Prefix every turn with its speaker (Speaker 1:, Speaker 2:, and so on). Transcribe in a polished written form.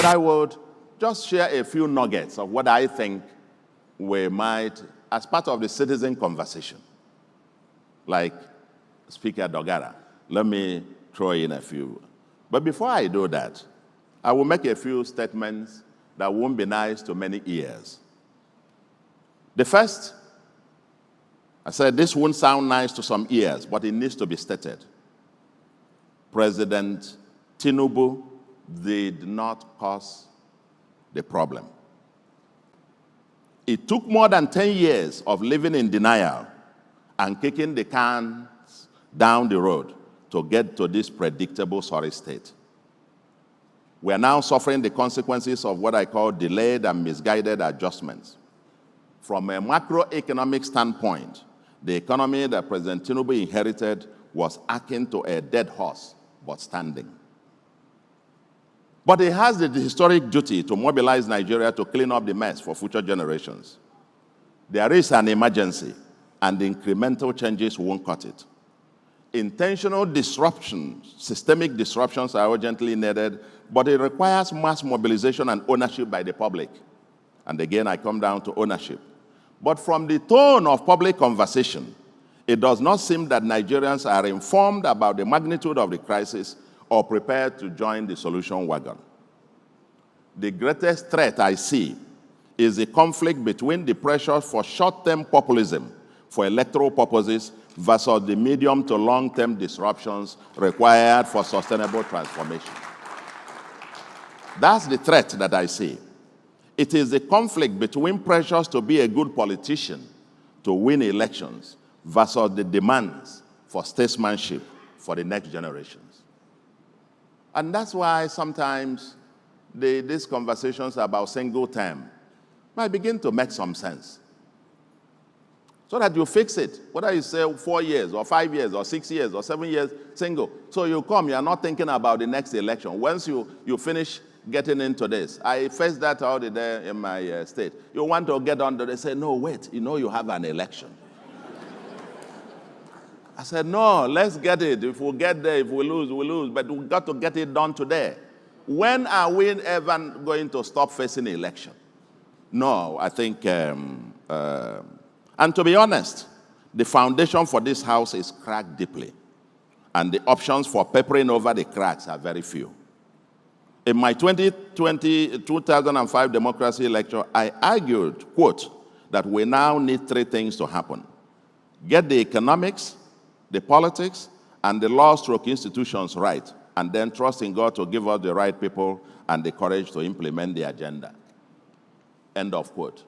Speaker 1: But I would just share a few nuggets of what I think we might, as part of the citizen conversation, like Speaker Dogara. Let me throw in a few. But before I do that, I will make a few statements that won't be nice to many ears. The first, I said this won't sound nice to some ears, but it needs to be stated. President Tinubu did not cause the problem. It took more than 10 years of living in denial and kicking the cans down the road to get to this predictable sorry state. We are now suffering the consequences of what I call delayed and misguided adjustments. From a macroeconomic standpoint, the economy that President Tinubu inherited was akin to a dead horse, but standing. But he has the historic duty to mobilize Nigeria to clean up the mess for future generations. There is an emergency, and incremental changes won't cut it. Intentional disruptions, systemic disruptions are urgently needed, but it requires mass mobilization and ownership by the public. And again, I come down to ownership. But from the tone of public conversation, it does not seem that Nigerians are informed about the magnitude of the crisis or prepared to join the solution wagon. The greatest threat I see is the conflict between the pressure for short-term populism for electoral purposes versus the medium to long-term disruptions required for sustainable transformation. That's the threat that I see. It is the conflict between pressures to be a good politician, to win elections, versus the demands for statesmanship for the next generations. And that's why sometimes these conversations about single term might begin to make some sense. So that you fix it, whether you say 4 years or 5 years or 6 years or 7 years single. So you come, you are not thinking about the next election. Once you finish getting into this, I faced that all the day in my state. You want to get on, they say, no, wait, you know you have an election. I said, no, let's get it. If we get there, if we lose, we lose. But we've got to get it done today. When are we ever going to stop facing election? No, I think, and to be honest, the foundation for this house is cracked deeply. And the options for papering over the cracks are very few. In my 2005 democracy lecture, I argued, quote, that we now need 3 things to happen. Get the economics, the politics, and the law/institutions right, and then trust in God to give us the right people and the courage to implement the agenda. End of quote.